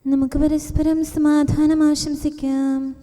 നമുക്ക് പരസ്പരം സമാധാനം ആശംസിക്കാം.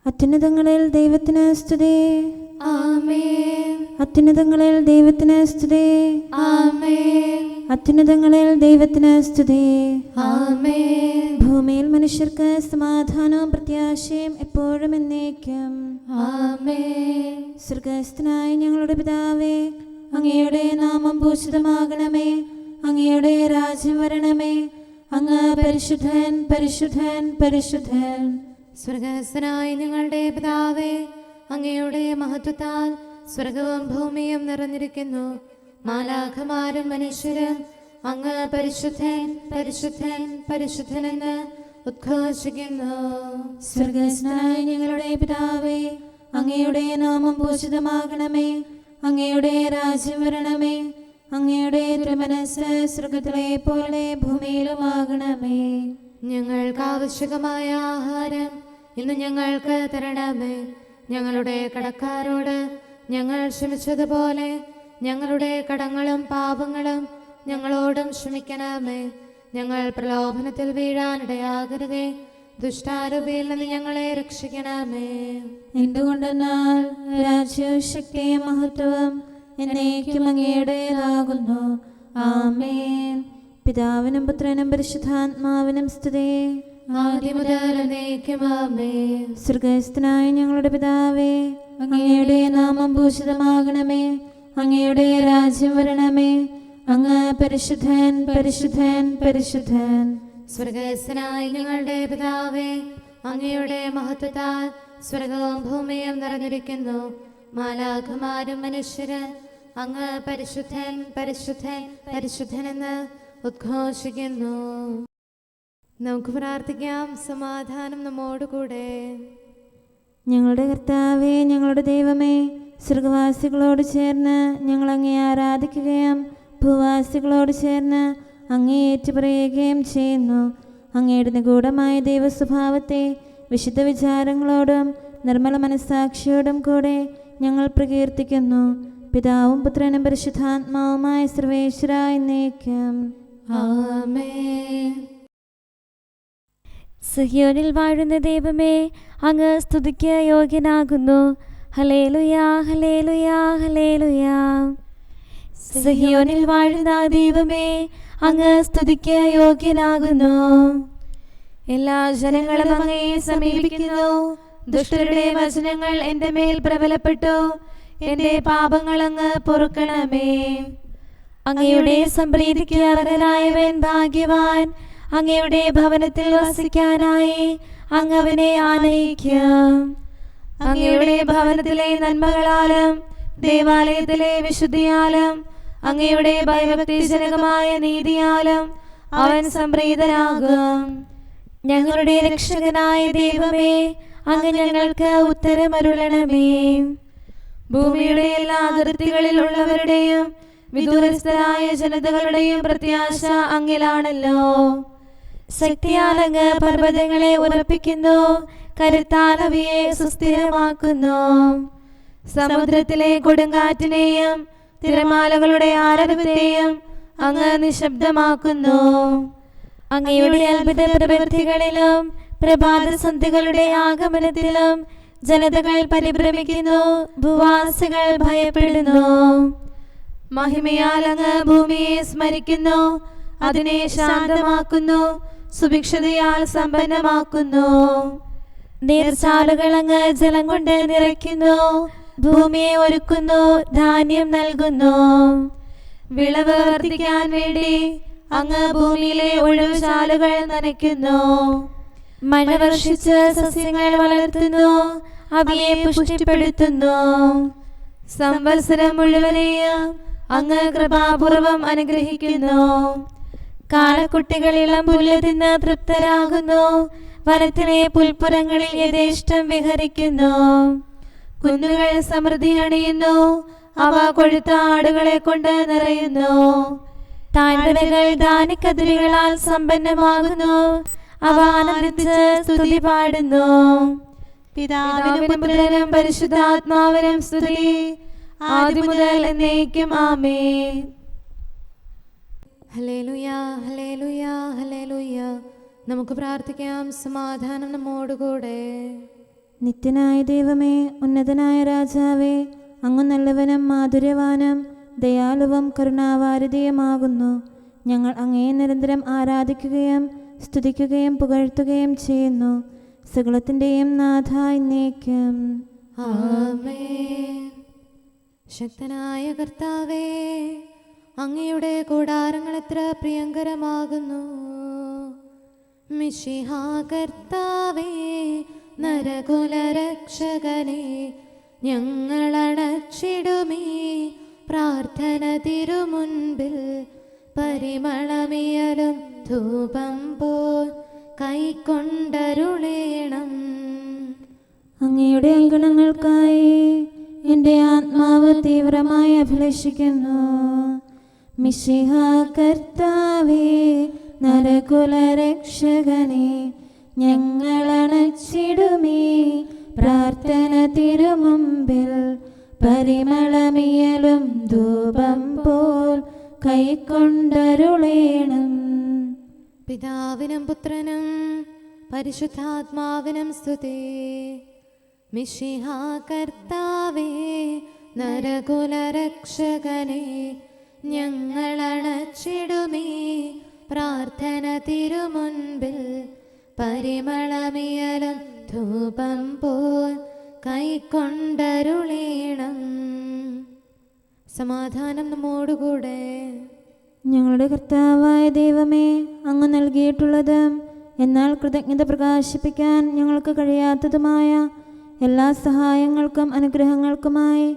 അത്യുന്നതങ്ങളിൽ ദൈവത്തിന് സ്തുതി. ആമേൻ. അത്യുന്നതങ്ങളിൽ ദൈവത്തിന് സ്തുതി. ആമേൻ. അത്യുന്നതങ്ങളിൽ ദൈവത്തിന് സ്തുതി. ആമേൻ. ഭൂമിയിൽ മനുഷ്യർക്ക് സമാധാനവും പ്രത്യാശയും എപ്പോഴും എന്നേക്കും. ആമേൻ. സ്വർഗ്ഗസ്ഥനായ ഞങ്ങളുടെ പിതാവേ, അങ്ങയുടെ നാമം പൂജിതമാകണമേ. അങ്ങയുടെ രാജ്യം വരണമേ. അങ്ങ് പരിശുദ്ധൻ, പരിശുദ്ധൻ, പരിശുദ്ധൻ. സ്വർഗ്ഗസ്ഥനായ ഞങ്ങളുടെ പിതാവേ, അങ്ങയുടെ മഹത്വത്താൽ സ്വർഗവും ഭൂമിയും നിറഞ്ഞിരിക്കുന്നു. മാലാഖമാരും മനുഷ്യരും അങ്ങ് പരിശുദ്ധൻ, പരിശുദ്ധൻ, പരിശുദ്ധനെന്ന് ഉദ്ഘോഷിക്കുന്നു. സ്വർഗ്ഗസ്ഥനായ ഞങ്ങളുടെ പിതാവേ, അങ്ങയുടെ നാമം പൂജിതമാകണമേ. അങ്ങയുടെ രാജ്യം വരണമേ. അങ്ങയുടെ തിരുമനസ്സ് സ്വർഗ്ഗത്തിലെ പോലെ ഭൂമിയിലുമാകണമേ. ഞങ്ങൾക്ക് ആവശ്യമായ ആഹാരം ഇന്ന് ഞങ്ങൾക്ക് തരണമേ. ഞങ്ങളുടെ കടക്കാരോട് ഞങ്ങൾ ക്ഷമിച്ചതുപോലെ ഞങ്ങളുടെ കടങ്ങളും പാപങ്ങളും ഞങ്ങളോടും ക്ഷമിക്കണമേ. ഞങ്ങൾ പ്രലോഭനത്തിൽ വീഴാനിടയാകരുതേ. ദുഷ്ടാരൂപിയിൽ നിന്ന് ഞങ്ങളെ രക്ഷിക്കണമേ. എന്തുകൊണ്ടെന്നാൽ രാജ്യവും ശക്തിയും മഹത്വവും എന്നേക്കും അങ്ങയുടേതാകുന്നു. ആമേൻ. പിതാവിനും പുത്രനും പരിശുദ്ധാത്മാവിനും സ്തുതി. ആദ്യം മുതൽ എന്നേക്കും ആമേൻ. സ്വർഗ്ഗസ്ഥനായ ഞങ്ങളുടെ പിതാവേ, അങ്ങയുടെ നാമം പൂജിതമാകണമേ. അങ്ങയുടെ രാജ്യം വരണമേ. അങ്ങ് പരിശുദ്ധൻ, പരിശുദ്ധൻ, പരിശുദ്ധൻ. സ്വർഗ്ഗസ്ഥനായ ഞങ്ങളുടെ പിതാവേ, അങ്ങയുടെ മഹത്വത്താൽ സ്വർഗവും ഭൂമിയും നിറഞ്ഞിരിക്കുന്നു. മാലാഖമാരും മനുഷ്യരും അങ്ങ് പരിശുദ്ധൻ, പരിശുദ്ധൻ, പരിശുദ്ധനെന്ന് ഉദ്ഘോഷിക്കുന്നു. നമുക്ക് പ്രാർത്ഥിക്കാം. സമാധാനം നമ്മോടുകൂടെ. ഞങ്ങളുടെ കർത്താവേ, ഞങ്ങളുടെ ദൈവമേ, സ്വർഗവാസികളോട് ചേർന്ന് ഞങ്ങൾ അങ്ങേ ആരാധിക്കുകയും ഭൂവാസികളോട് ചേർന്ന് അങ്ങേ ഏറ്റുപറയുകയും ചെയ്യുന്നു. അങ്ങയുടെ നിഗൂഢമായ ദൈവസ്വഭാവത്തെ വിശുദ്ധ വിചാരങ്ങളോടും നിർമ്മല മനസ്സാക്ഷിയോടും കൂടെ ഞങ്ങൾ പ്രകീർത്തിക്കുന്നു. പിതാവും പുത്രനും പരിശുദ്ധാത്മാവുമായ സർവേശ്വര എന്നേക്കും. ആമേൻ. സിഹിയോനിൽ വാഴുന്ന ദൈവമേ, അങ്ങ് സ്തുതിക്ക് യോഗ്യനാകുന്നു. ഹല്ലേലൂയാ, ഹല്ലേലൂയാ, ഹല്ലേലൂയാ. സിഹിയോനിൽ വാഴുന്ന ദൈവമേ, അങ്ങ് സ്തുതിക്ക് യോഗ്യനാകുന്നു. എല്ലാ ജനങ്ങളും അങ്ങയെ സമീപിക്കുന്നു. ദുഷ്ടരുടെ വചനങ്ങൾ എൻ്റെ മേൽ പ്രബലപ്പെട്ടു. എൻ്റെ പാപങ്ങൾ അങ്ങ് പൊറുക്കണമേ. അങ്ങയുടെ സംപ്രീതിക്ക് അർഹനായവൻ ഭാഗ്യവാൻ. അങ്ങയുടെ ഭവനത്തിൽ വസിക്കാനായി അങ്ങ് അവനെ ആനയിക്കും. അങ്ങയുടെ ഭവനത്തിലെ നന്മകളാലും ദേവാലയത്തിലെ വിശുദ്ധിയാലും അങ്ങയുടെ ഭയഭക്തിജനകമായ നീതിയാലും അവൻ സംപ്രീതനാകും. ഞങ്ങളുടെ രക്ഷകനായ ദൈവമേ, അങ്ങ് ഞങ്ങൾക്ക് ഉത്തരമരുളണമേ. ഭൂമിയുടെ എല്ലാ അതിർത്തികളിലുള്ളവരുടെയും വിദൂരസ്ഥരായ ജനതകളുടെയും പ്രത്യാശ അങ്ങിലാണല്ലോ. ശക്തിയാൽ അങ്ങ് പർവ്വതങ്ങളെ ഉറപ്പിക്കുന്നു. കരുത്താൽ അവയെ സുസ്ഥിരമാക്കുന്നു. സമുദ്രത്തിലെ കൊടുങ്കാറ്റിനെയും തിരമാലകളുടെ ആരവത്തെയും അങ്ങ് നിശബ്ദമാക്കുന്നു. അങ്ങയുടെ അത്ഭുത പ്രവൃത്തികളിലും പ്രഭാതസന്ധ്യകളുടെ ആഗമനത്തിലും ജനതകൾ പരിഭ്രമിക്കുന്നു. ഭൂവാസികൾ ഭയപ്പെടുന്നു. മഹിമയാൽ അങ്ങ് ഭൂമിയെ സ്മരിക്കുന്നു. അതിനെ ശാന്തമാക്കുന്നു. സുഭിക്ഷതയാൽ സമ്പന്നമാക്കുന്നു. നീർച്ചാലുകൾ അങ്ങ് ജലം കൊണ്ട് നിറയ്ക്കുന്നു. ഭൂമിയെ ഒരുക്കുന്നു. ധാന്യം നൽകുന്നു. വിളവ് വർദ്ധിക്കാൻ വേണ്ടി അങ്ങ് ഭൂമിയിലെ ഒഴിവുചാലുകൾ നനയ്ക്കുന്നു. മഴ വർഷിച്ച് സസ്യങ്ങൾ വളർത്തുന്നു. അവയെ പുഷ്ടിപ്പെടുത്തുന്നു. സംവത്സരം മുഴുവനെയും അങ്ങ് കൃപാപൂർവം അനുഗ്രഹിക്കുന്നു. കാളക്കുട്ടികൾ ഇളം പുല്ല് തിന്ന് തൃപ്തരാകുന്നു. വനത്തിലെ പുൽപ്പുറങ്ങളിൽ യഥേഷ്ടം വിഹരിക്കുന്നു. കുന്നുകൾ സമൃദ്ധി അണിയുന്നു. അവ കൊഴുത്ത ആടുകളെ കൊണ്ട് നിറയുന്നു. താഴ്വരകൾ ധാന്യക്കതിരുകളാൽ സമ്പന്നമാകുന്നു. അവ ആനന്ദിച്ച് സ്തുതി പാടുന്നു. പിതാവിനും പുത്രനും പരിശുദ്ധാത്മാവിനും സ്തുതി, ആദ്യം മുതൽ എന്നേക്കും ആമേൻ. ഹല്ലേലൂയ, ഹല്ലേലൂയ, ഹല്ലേലൂയ. നമുക്ക് പ്രാർത്ഥിക്കാം. സമാധാനം നമ്മോടുകൂടെ. നിത്യനായ ദൈവമേ, ഉന്നതനായ രാജാവേ, അങ്ങ് നല്ലവനും മാധുര്യവാനും ദയാലുവും കരുണാവാരിധിയുമാകുന്നു. ഞങ്ങൾ അങ്ങയെ നിരന്തരം ആരാധിക്കുകയും സ്തുതിക്കുകയും പുകഴ്ത്തുകയും ചെയ്യുന്നു. സകലത്തിൻ്റെയും നാഥ എന്നേക്കും. ആമേൻ. ശക്തനായ കർത്താവേ, അങ്ങയുടെ കൂടാരങ്ങൾ എത്ര പ്രിയങ്കരമാകുന്നു. മിശിഹാ കർത്താവേ, നരകുലരക്ഷകനെ, ഞങ്ങളണച്ചിടുമീ പ്രാർത്ഥന തിരുമുൻപിൽ. പരിമളമിയലും ധൂപം പോൽ കൈക്കൊണ്ടരുളേണം. അങ്ങയുടെ അങ്കണങ്ങൾക്കായി എൻ്റെ ആത്മാവ് തീവ്രമായി അഭിലഷിക്കുന്നു. മിശിഹാ കർത്താവേ, നരകുലരക്ഷകനെ, ഞങ്ങളണച്ചിടുമീ പ്രാർത്ഥന തിരുമുമ്പിൽ. പരിമളമിയലും ധൂപം പോൽ കൈക്കൊണ്ടരുളേണം. പിതാവിനും പുത്രനും പരിശുദ്ധാത്മാവിനും സ്തുതി. മിശിഹാ കർത്താവേ, നരകുലരക്ഷകനെ, ഞങ്ങളണച്ചിടുമീ പ്രാർത്ഥന തിരുമുൻപിൽ. പരിമളമിയലും ധൂപം പോൽ കൈക്കൊണ്ടരുളേണം. സമാധാനം നമ്മോടുകൂടെ. ഞങ്ങളുടെ കർത്താവായ ദൈവമേ, അങ്ങ് നൽകിയിട്ടുള്ളതും എന്നാൽ കൃതജ്ഞത പ്രകാശിപ്പിക്കാൻ ഞങ്ങൾക്ക് കഴിയാത്തതുമായ എല്ലാ സഹായങ്ങൾക്കും അനുഗ്രഹങ്ങൾക്കുമായി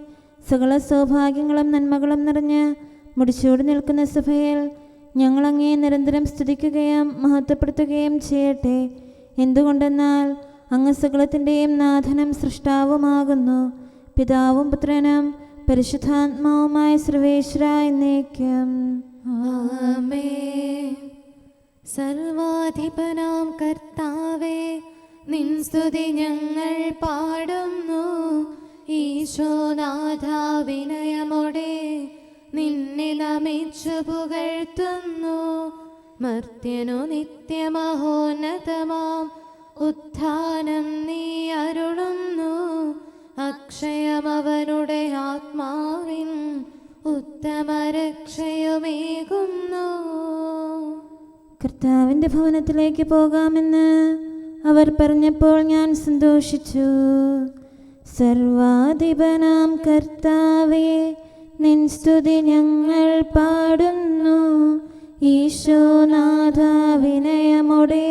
സകല സൗഭാഗ്യങ്ങളും നന്മകളും നിറഞ്ഞ് മുടിച്ചൂടി നിൽക്കുന്ന സഭയിൽ ഞങ്ങൾ അങ്ങേ നിരന്തരം സ്തുതിക്കുകയും മഹത്വപ്പെടുത്തുകയും ചെയ്യട്ടെ. എന്തുകൊണ്ടെന്നാൽ അങ്ങ് സകലത്തിൻ്റെയും നാഥനും സൃഷ്ടാവുമാകുന്നു. പിതാവും പുത്രനും പരിശുദ്ധാത്മാവുമായ സർവേശ്വര എന്നേക്കും. ആമേൻ. സർവാധിപനാം കർത്താവേ, നിൻ സ്തുതി ഞങ്ങൾ പാടുന്നു. ഈശോനാഥ, വിനയമോടെ നിന്നെ നമിച്ചു പുകഴ്ത്തുന്നു. മർത്യനു നിത്യമഹോന്നതമാം ഉത്ഥാനം നീ അരുളുന്നു. അക്ഷയമവനുടെ ആത്മാവിൻ ഉത്തമരക്ഷയുമേകുന്നു. കർത്താവിൻ്റെ ഭവനത്തിലേക്ക് പോകാമെന്ന് അവർ പറഞ്ഞപ്പോൾ ഞാൻ സന്തോഷിച്ചു. സർവാധിപനാം കർത്താവേ, നിൻ സ്തുതി ഞങ്ങൾ പാടുന്നു. ഈശോനാഥ, വിനയമോടെ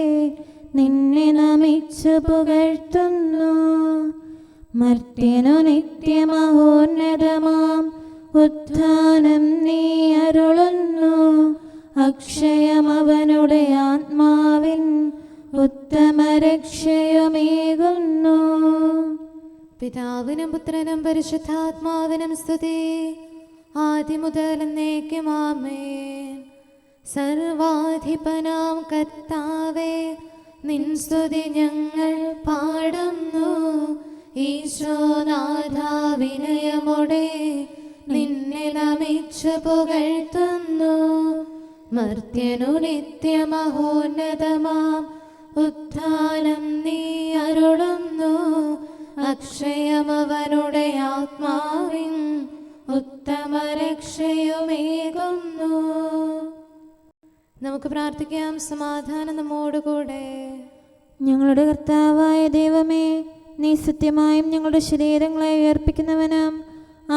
നിന്നെ നമിച്ചു പുകഴ്ത്തുന്നു. മർത്യനു നിത്യമഹോന്നതമാം ഉത്ഥാനം നീ അരുളുന്നു. അക്ഷയമവനുടെ ആത്മാവിൻ ഉത്തമരക്ഷയുമേകുന്നു. പിതാവിനും പുത്രനും പരിശുദ്ധാത്മാവിനും സ്തുതി, ആദിമുതൽ എന്നേക്കും. ആമേൻ. സർവാധിപനാം കർത്താവേ, നിൻ സ്തുതി ഞങ്ങൾ പാടുന്നു. ഈശോനാഥ, വിനയമോടെ നിന്നെ നമിച്ചു പുകഴ്ത്തുന്നു. മർത്യനു നിത്യമഹോന്നതമാം ഉത്ഥാനം നീ അരുളുന്നു. അക്ഷയമവനുടെ ആത്മാവിൻ ഉത്തമരക്ഷയുമേകുന്നു. നമുക്ക് പ്രാർത്ഥിക്കാം. സമാധാനം നമ്മോടുകൂടെ. ഞങ്ങളുടെ കർത്താവായ ദൈവമേ, നീ സത്യമായും ഞങ്ങളുടെ ശരീരങ്ങളെ ഉയർപ്പിക്കുന്നവനും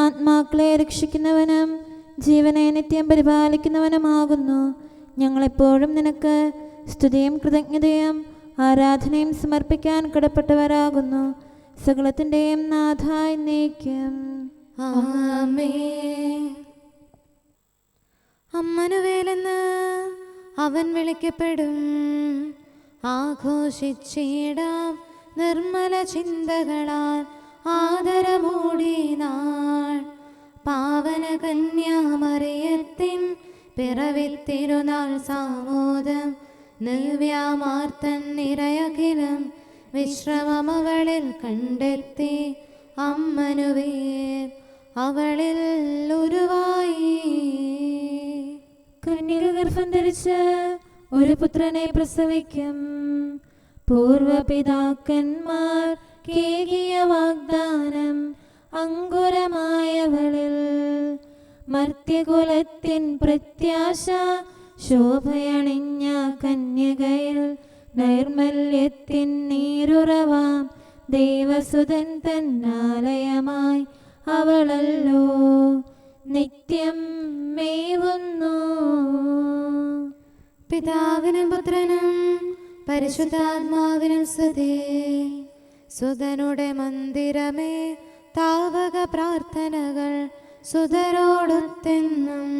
ആത്മാക്കളെ രക്ഷിക്കുന്നവനും ജീവനെ നിത്യം പരിപാലിക്കുന്നവനുമാകുന്നു. ഞങ്ങളെപ്പോഴും നിനക്ക് സ്തുതിയും കൃതജ്ഞതയും ആരാധനയും സമർപ്പിക്കാൻ കടപ്പെട്ടവരാകുന്നു. സകലത്തിൻ്റെയും നാഥ എന്നേക്കും. ആമേൻ. അമ്മനുവേലെന്ന് അവൻ വിളിക്കപ്പെടും. ആഘോഷിച്ചിടാം നിർമ്മല ചിന്തകളാൽ ആദരമൂടി നാൾ. പാവന കന്യാമറിയത്തിൻ പിറവിത്തിരുനാൾ സാമോദം നിർവ്യാമാർത്തൻ നിറയഖിലം വിശ്രമമവളിൽ കണ്ടെത്തി. അമ്മനുവേൽ അവളിൽ ഉരുവായി. കന്യക ഗർഭ ഗർഭം ധരിച്ച് ഒരു പുത്രനെ പ്രസവിക്കും. പൂർവപിതാക്കന്മാർ കേകിയ വാഗ്ദാനം അങ്കുരമായവളിൽ മർത്യകുലത്തിൻ പ്രത്യാശ ശോഭയണിഞ്ഞ കന്യകയിൽ നൈർമല്യത്തിൻ നീരുറവാം ദൈവസുതൻ തന്നാലയമായി അവളല്ലോ നിത്യം മേവുന്നു. പിതാവിനും പുത്രനും പരിശുദ്ധാത്മാവിനും സ്തുതി. സുതനുടെ മന്ദിരമേ താവക പ്രാർത്ഥനകൾ സുതരോടൊത്തെന്നും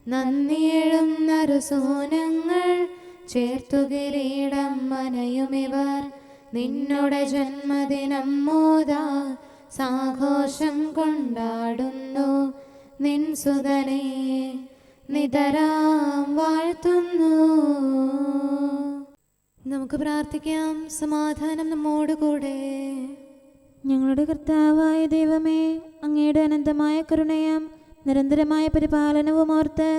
നന്ദിയെഴും നറുസോനങ്ങൾ ചേർത്തു കിരീടം മനയുമിവർ നിന്നുടെ ജന്മദിനം മോദാ സാഘോഷം കൊണ്ടാടുന്നു. നിൻ സുതനെ നിതരാം വാഴ്ത്തുന്നു. നമുക്ക് പ്രാർത്ഥിക്കാം. സമാധാനം നമ്മോട് കൂടെ. ഞങ്ങളുടെ കർത്താവായ ദൈവമേ, അങ്ങയുടെ അനന്തമായ കരുണയും നിരന്തരമായ പരിപാലനവും ഓർത്ത്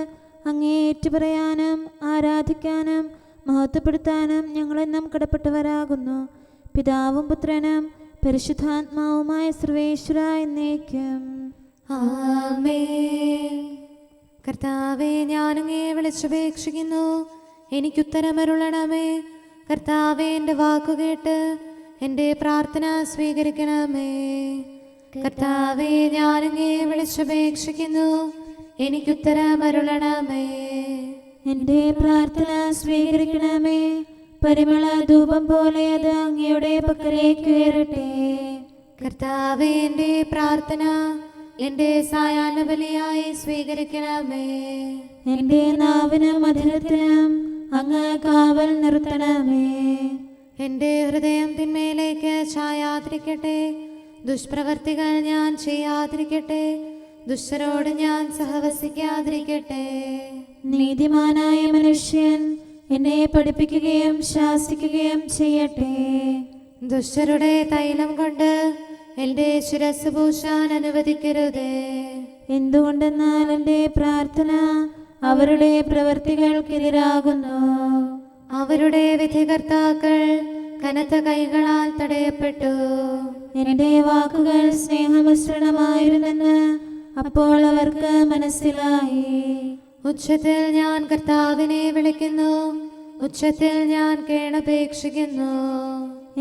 അങ്ങയെ ഏറ്റുപറയാനും ആരാധിക്കാനും മഹത്വപ്പെടുത്താനും ഞങ്ങളെന്നും കടപ്പെട്ടവരാകുന്നു. പിതാവും പുത്രനും പരിശുദ്ധാത്മാവുമായ സർവേശ്വര എന്നേക്കും ആമേൻ. കർത്താവേ, ഞാനങ്ങയെ വിളിച്ചപേക്ഷിക്കുന്നു, എനിക്കുത്തരമരുളണമേ. കർത്താവേ, എൻ്റെ വാക്കുകേട്ട് എൻ്റെ പ്രാർത്ഥന സ്വീകരിക്കണമേ. കർത്താവേ, ഞാനങ്ങയെ വിളിച്ചപേക്ഷിക്കുന്നു, എനിക്കുത്തരമരുളണമേ. എൻ്റെ പ്രാർത്ഥന സ്വീകരിക്കണമേ. പരിമള ധൂപം പോലെ അത് അങ്ങയുടെ പക്കലേക്ക് ഉയരട്ടെ. കർത്താവേ, എൻ്റെ പ്രാർത്ഥന എൻ്റെ സായാഹ്ന ബലിയായി സ്വീകരിക്കണമേ. എൻ്റെ നാവിനും മധുരത്തിനും അങ്ങ് കാവൽ നിർത്തണമേ. എൻ്റെ ഹൃദയം തിന്മയിലേക്ക് ചായാതിരിക്കട്ടെ. ദുഷ്പ്രവർത്തികൾ ഞാൻ ചെയ്യാതിരിക്കട്ടെ. ദുഷ്ടരോട് ഞാൻ സഹവസിക്കാതിരിക്കട്ടെ. നീതിമാനായ മനുഷ്യൻ എന്നെ പഠിപ്പിക്കുകയും ശാസിക്കുകയും ചെയ്യട്ടെ. ദുഷ്ടരുടെ തൈലം കൊണ്ട് എൻ്റെ ശിരസ് പൂശാൻ അനുവദിക്കരുതേ. എന്തുകൊണ്ടെന്നാൽ എൻ്റെ പ്രാർത്ഥന അവരുടെ പ്രവൃത്തികൾക്കെതിരാകുന്നു. അവരുടെ വിധികർത്താക്കൾ കനത്ത കൈകളാൽ തടയപ്പെട്ടു. എൻ്റെ വാക്കുകൾ സ്നേഹമിശ്രണമായിരുന്നെന്ന് അപ്പോൾ അവർക്ക് മനസ്സിലായി. ഉച്ചത്തിൽ ഞാൻ കർത്താവിനെ വിളിക്കുന്നു, ഉച്ചത്തിൽ ഞാൻ കേണപേക്ഷിക്കുന്നു.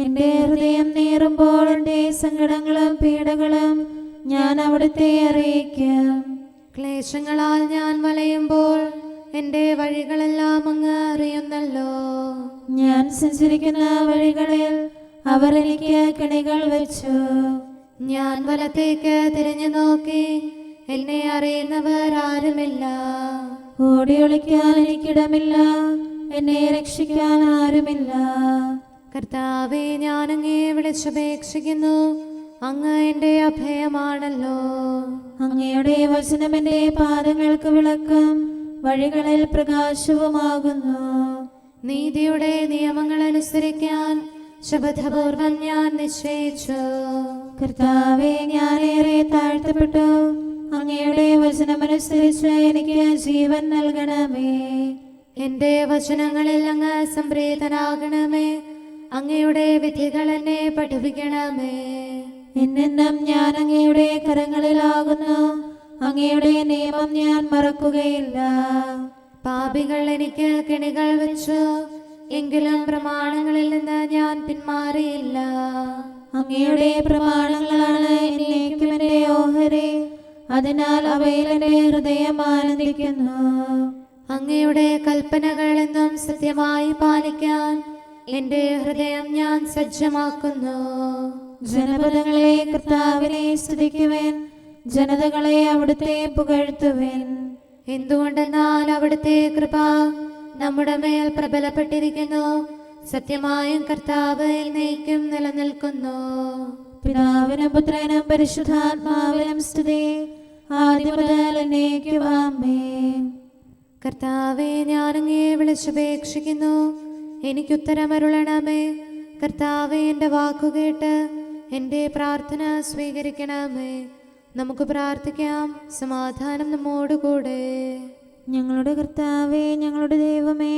എൻ്റെ ഹൃദയം നീറുമ്പോൾ എൻ്റെ സങ്കടങ്ങളും പീഡകളും ഞാൻ അവിടുത്തെ അറിയിക്കും. ക്ലേശങ്ങളാൽ ഞാൻ വലയുമ്പോൾ എൻ്റെ വഴികളെല്ലാം അങ്ങ് അറിയുന്നല്ലോ. ഞാൻ സഞ്ചരിക്കുന്ന വഴികളിൽ അവർ എനിക്ക് കെണികൾ വെച്ചു. ഞാൻ വലത്തേക്ക് തിരിഞ്ഞു നോക്കി, എന്നെ അറിയുന്നവർ ആരുമില്ല. ഓടി ഒളിക്കാൻ എനിക്കിടമില്ല, എന്നെ രക്ഷിക്കാൻ ആരുമില്ല. കർത്താവേ, ഞാൻ അങ്ങയെ വിളിച്ചപേക്ഷിക്കുന്നു, അങ്ങ് എൻ്റെ അഭയമാണല്ലോ. അങ്ങയുടെ വചനം എൻ്റെ പാദങ്ങൾക്ക് വിളക്കും വഴികളിൽ പ്രകാശവുമാകുന്നു. നീതിയുടെ നിയമങ്ങൾ അനുസരിക്കാൻ ശപഥപൂർവം ഞാൻ നിശ്ചയിച്ചു. കർത്താവേ, ഞാനേറെ താഴ്ത്തപ്പെട്ടു. അങ്ങയുടെ വചനമനുസരിച്ച് എനിക്ക് ജീവൻ നൽകണമേ. എൻ്റെ വചനങ്ങളിൽ അങ്ങ് സംപ്രീതനാകണമേ. അങ്ങയുടെ വിധികൾ എന്നെ പഠിപ്പിക്കണമേ. എന്നെന്നും ഞാൻ അങ്ങയുടെ കരങ്ങളിലാകുന്നു. അങ്ങയുടെ നിയമം ഞാൻ മറക്കുകയില്ല. പാപികൾ എനിക്ക് കെണികൾ വെച്ചു, എങ്കിലും പ്രമാണങ്ങളിൽ നിന്ന് ഞാൻ പിന്മാറിയില്ല. അങ്ങയുടെ പ്രമാണങ്ങളാണ് എന്നേക്കും എൻ്റെ ഓഹരി. അതിനാൽ അവയിൽ എൻ്റെ ഹൃദയം ആനന്ദിക്കുന്നു. അങ്ങയുടെ കൽപ്പനകൾ എന്നും സത്യമായി പാലിക്കാൻ എൻ്റെ ഹൃദയം ഞാൻ സജ്ജമാക്കുന്നു. ജനപദങ്ങളെ കർത്താവിനെ സ്തുതിക്കുവിൻ, ജനതകളെ അവിടുത്തെ പുകഴ്ത്തുവിൻ. എന്തുകൊണ്ടെന്നാൽ അവിടുത്തെ കൃപ നമ്മുടെ മേൽ പ്രബലപ്പെട്ടിരിക്കുന്നു. സത്യമായും കർത്താവ് എന്നേക്കും നിലനിൽക്കുന്നു. പിതാവിനും പുത്രനും പരിശുദ്ധാത്മാവിനും സ്തുതി, ആദ്യം മുതൽ എന്നേക്കും ആമേൻ. കർത്താവേ, ഞാൻ അങ്ങയെ വിളിച്ചപേക്ഷിക്കുന്നു, എനിക്കുത്തരമരുളണമേ. കർത്താവേ, എൻ്റെ വാക്കുകേട്ട് എൻ്റെ പ്രാർത്ഥന സ്വീകരിക്കണമേ. നമുക്ക് പ്രാർത്ഥിക്കാം. സമാധാനം നമ്മോട് കൂടെ. ഞങ്ങളുടെ കർത്താവേ, ഞങ്ങളുടെ ദൈവമേ,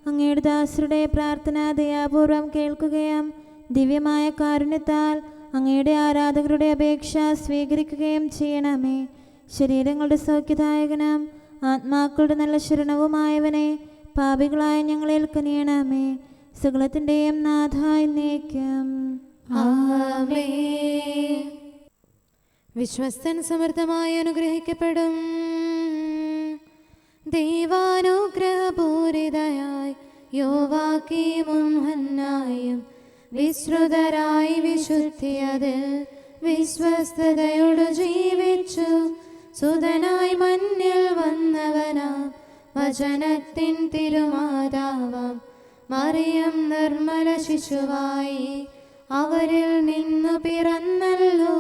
അങ്ങയുടെ ദാസരുടെ പ്രാർത്ഥന ദയാപൂർവം കേൾക്കുകയും ദിവ്യമായ കാരുണ്യത്താൽ അങ്ങയുടെ ആരാധകരുടെ അപേക്ഷ സ്വീകരിക്കുകയും ചെയ്യണമേ. ശരീരങ്ങളുടെ സൗഖ്യദായകനും ആത്മാക്കളുടെ നല്ല ശരണവുമായവനെ, പാപികളായ ഞങ്ങളിൽ കനിയണമേ. സകലത്തിൻ്റെയും നാഥ എന്നേക്കും. ആമേൻ. വിശ്വസ്തൻ സമൃദ്ധമായി അനുഗ്രഹിക്കപ്പെടും. ദൈവാനുഗ്രഹപൂരിതയായി യോവാക്കീമും ഹന്നായും വിശ്രുതരായി വിശുദ്ധിയതിൽ വിശ്വസ്തയോട് ജീവിച്ചു. സുതനായി മണ്ണിൽ വന്നവനാം വചനത്തിൻ തിരുമാതാവാം മറിയം നിർമ്മല ശിശുവായി അവരിൽ നിന്നു പിറന്നല്ലോ.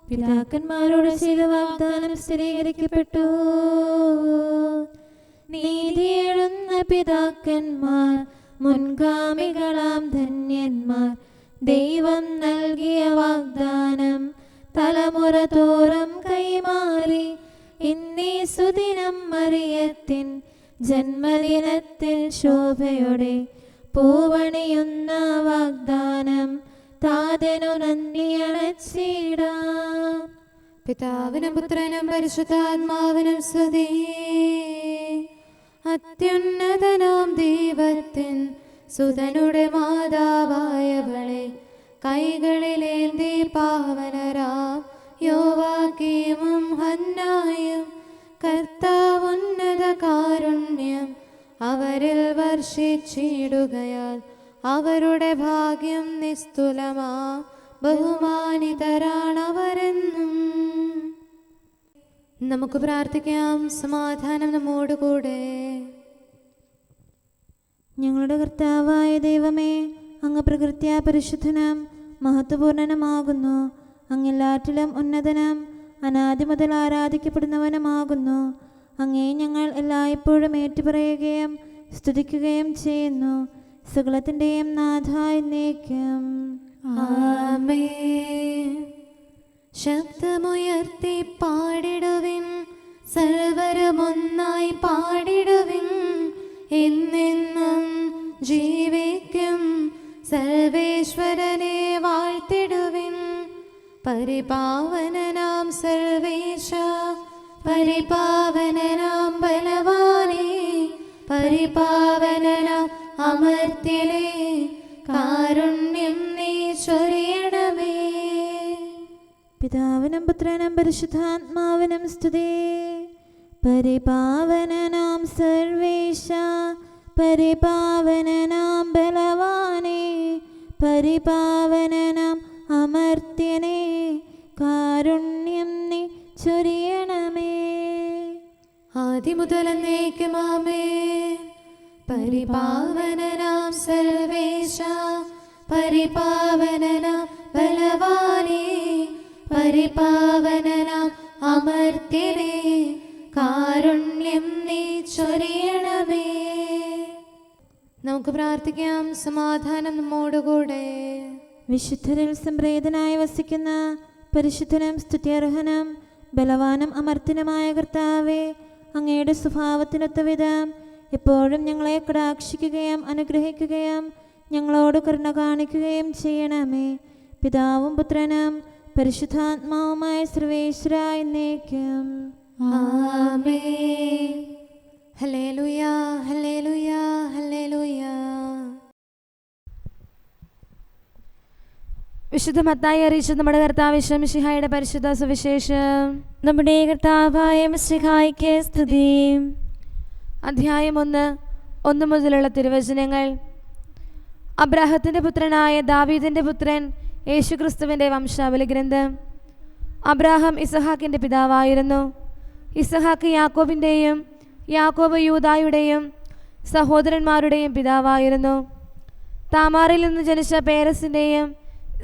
പിതാക്കന്മാരോട് ചെയ്ത വാഗ്ദാനം സ്ഥിരീകരിക്കപ്പെട്ടു. നീതിയെഴുന്ന പിതാക്കന്മാർ മുൻഗാമികളാം ധന്യന്മാർ. ദൈവം നൽകിയ വാഗ്ദാനം തലമുറ തോറും കൈമാറി. ഇന്നീ സുദിനം മറിയത്തിൻ ജന്മദിനത്തിൽ ശോഭയോടെ പൂവണിയുന്ന വാഗ്ദാനം താതനു നന്ദിയണച്ചിടാം. പിതാവിനും പുത്രനും പരിശുദ്ധാത്മാവിനും സ്തുതി. അത്യുന്നതനാം ദൈവത്തിൻ സുതനുടെ മാതാവായവളെ, കൈകളിലേന്തി പാവനരാം യോവാക്കീമും ഹന്നായും കർത്താവുന്നത കാരുണ്യം അവരിൽ വർഷിച്ചിടുകയാൽ അവരുടെ ഭാഗ്യം നിസ്തുലമാ ബഹുമാനിതരാണവരെന്നും. നമുക്ക് പ്രാർത്ഥിക്കാം. സമാധാനം നമ്മോടുകൂടെ. ഞങ്ങളുടെ കർത്താവായ ദൈവമേ, അങ്ങ് പ്രകൃത്യാ പരിശുദ്ധനും മഹത്വപൂർണനുമാകുന്നു. അങ്ങെല്ലാറ്റിലും ഉന്നതനും അനാദി മുതൽ ആരാധിക്കപ്പെടുന്നവനുമാകുന്നു. അങ്ങേ ഞങ്ങൾ എല്ലായ്പ്പോഴും ഏറ്റുപറയുകയും സ്തുതിക്കുകയും ചെയ്യുന്നു. സകലത്തിൻ്റെയും നാഥ എന്നേക്കും. ആമേൻ. ശബ്ദമുയർത്തി പാടിടുവിൻ, സർവരുമൊന്നായി പാടിടുവിൻ. എന്നെന്നും ജീവിക്കും സർവേശ്വരനെ വാഴ്ത്തിടുവിൻ. പരിപാവനനാം സർവേശ, പരിപാവനനാം ബലവാനേ, പരിപാവനനാം അമർത്യനേ, കാരുണ്യം നീ ചൊരിയണമേ. പിതാവിനും പുത്രനും പരിശുദ്ധാത്മാവിനും സ്തുതി. പരിപാവനനാം സർവേശ, പരിപാവനനാം ബലവാനേ, പരിപാവനനാം അമർത്യനേ, കാരുണ്യം നീ ചൊരിയണമേ. ആദിമുതൽ എന്നേക്കും ആമേൻ. പരിപാവനനാം സർവേശ, പരിപാവനനാം ബലവാനേ, പരിപാവനനാം അമർത്യനേ, കാരുണ്യം നീ ചൊരിയണമേ. നമുക്ക് പ്രാർത്ഥിക്കാം. സമാധാനം നമ്മോടുകൂടെ. വിശുദ്ധരിൽ സംപ്രേതനായി വസിക്കുന്ന പരിശുദ്ധനും സ്തുത്യർഹനും ബലവാനും അമർത്യനുമായ കർത്താവേ, അങ്ങയുടെ സ്വഭാവത്തിനൊത്ത വിധം എപ്പോഴും ഞങ്ങളെ കടാക്ഷിക്കുകയും അനുഗ്രഹിക്കുകയും ഞങ്ങളോട് കരുണ കാണിക്കുകയും ചെയ്യണമേ. പിതാവും പുത്രനും പരിശുദ്ധാത്മാവുമായ സർവേശ്വര എന്നേക്കും. ആമേൻ. ഹല്ലേലൂയ, ഹല്ലേലൂയ, ഹല്ലേലൂയ. വിശുദ്ധ മത്തായി അറിയിച്ച നമ്മുടെ കർത്താവ് മിശിഹായുടെ പരിശുദ്ധ സുവിശേഷം. നമ്മുടെ കർത്താവായ മിശിഹായ്ക്ക് സ്തുതി. അധ്യായം 1 മുതലുള്ള തിരുവചനങ്ങൾ. അബ്രാഹത്തിൻ്റെ പുത്രനായ ദാവീദിൻ്റെ പുത്രൻ യേശുക്രിസ്തുവിൻ്റെ വംശാവലി ഗ്രന്ഥം. അബ്രാഹാം ഇസഹാക്കിൻ്റെ പിതാവായിരുന്നു. ഇസഹാക്ക് യാക്കോബിൻ്റെയും യാക്കോബ് യൂദായുടെയും സഹോദരന്മാരുടെയും പിതാവായിരുന്നു. താമാറിൽ നിന്ന് ജനിച്ച പേരസിൻ്റെയും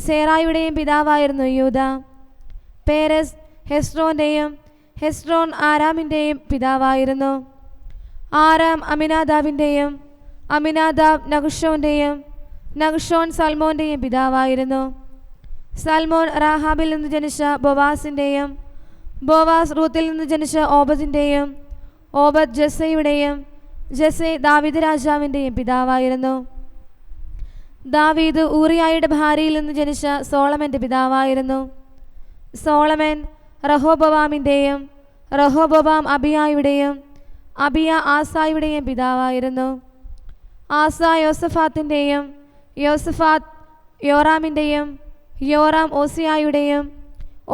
സേറായുടെയും പിതാവായിരുന്നു യൂദ. പേരസ് ഹെസ്രോൻ്റെയും ഹെസ്രോൻ ആരാമിൻ്റെയും പിതാവായിരുന്നു. ആരാം അമിനാദാബിൻ്റെയും അമിനാദാബ് നഹ്ഷോൻ്റെയും നഹ്ഷോൻ സൽമോൻ്റെയും പിതാവായിരുന്നു. സൽമോൻ റാഹാബിൽ നിന്ന് ജനിച്ച ബോവാസിൻ്റെയും ബോവാസ് റൂത്തിൽ നിന്ന് ജനിച്ച ഓബദിൻ്റെയും ഓബദ് ജസ്സയുടെയും, ജസ്സെ ദാവീദ് രാജാവിൻ്റെയും പിതാവായിരുന്നു. ദാവീദ് ഊറിയായുടെ ഭാര്യയിൽ നിന്ന് ജനിച്ച സോളമൻ്റെ പിതാവായിരുന്നു. സോളമൻ റഹോബവാമിൻ്റെയും, റഹോബവാം അബിയായുടെയും, അബിയ ആസായുടെയും പിതാവായിരുന്നു. ആസ യോസഫാത്തിൻ്റെയും, യോസഫാത്ത് യോറാമിൻ്റെയും, യോറാം ഓസിയായുടെയും,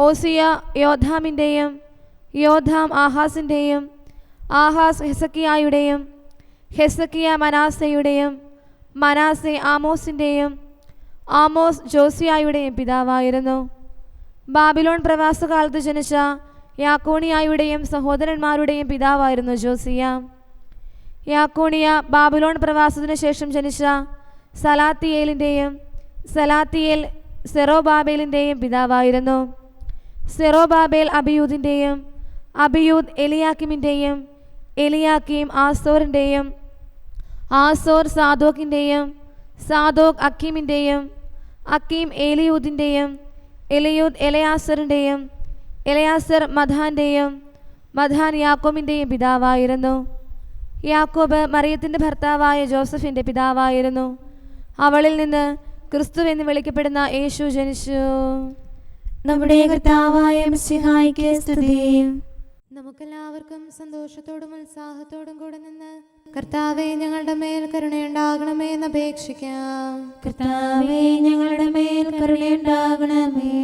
ഓസിയ യോധാമിൻ്റെയും, യോധാം ആഹാസിൻ്റെയും, ആഹാസ് ഹെസക്കിയായുടെയും, ഹെസക്കിയ മനാസയുടെയും, മനാസെ ആമോസിൻ്റെയും, ആമോസ് ജോസിയായുടെയും പിതാവായിരുന്നു. ബാബിലോൺ പ്രവാസകാലത്ത് ജനിച്ച യാക്കോണിയായുടെയും സഹോദരന്മാരുടെയും പിതാവായിരുന്നു ജോസിയ. യാക്കോണിയ ബാബിലോൺ പ്രവാസത്തിനു ശേഷം ജനിച്ച സലാത്തിയേലിൻ്റെയും, സലാത്തിയേൽ സെറോബാബേലിൻ്റെയും പിതാവായിരുന്നു. സെറോബാബേൽ അബിയൂദിൻ്റെയും, അബിയൂദ് എലിയാക്കിമിൻ്റെയും, എലിയാക്കിം ആസോറിൻ്റെയും, ആസോർ സാദോക്കിൻ്റെയും, സാദോക്ക് അക്കീമിൻ്റെയും, അക്കീം എലിയൂദിൻ്റെയും, എലിയൂദ് എലയാസറിൻ്റെയും, എലയാസർ മഥാൻ്റെയും, മഥാൻ യാക്കോബിൻ്റെയും പിതാവായിരുന്നു. യാക്കോബ് മറിയത്തിൻ്റെ ഭർത്താവായ ജോസഫിൻ്റെ പിതാവായിരുന്നു. അവളിൽ നിന്ന് ക്രിസ്തു എന്ന് വിളിക്കപ്പെടുന്ന യേശു ജനിച്ചു. നമ്മുടെ കർത്താവായ മിശിഹായ്ക്ക് സ്തുതി. നമുക്കെല്ലാവർക്കും സന്തോഷത്തോടും ഉത്സാഹത്തോടും കൂടെ നിന്ന് കർത്താവേ ഞങ്ങളുടെ മേൽ കരുണയുണ്ടാകണമേ എന്ന് അപേക്ഷിക്കാം. കർത്താവേ ഞങ്ങളുടെ മേൽ കരുണയുണ്ടാകണമേ.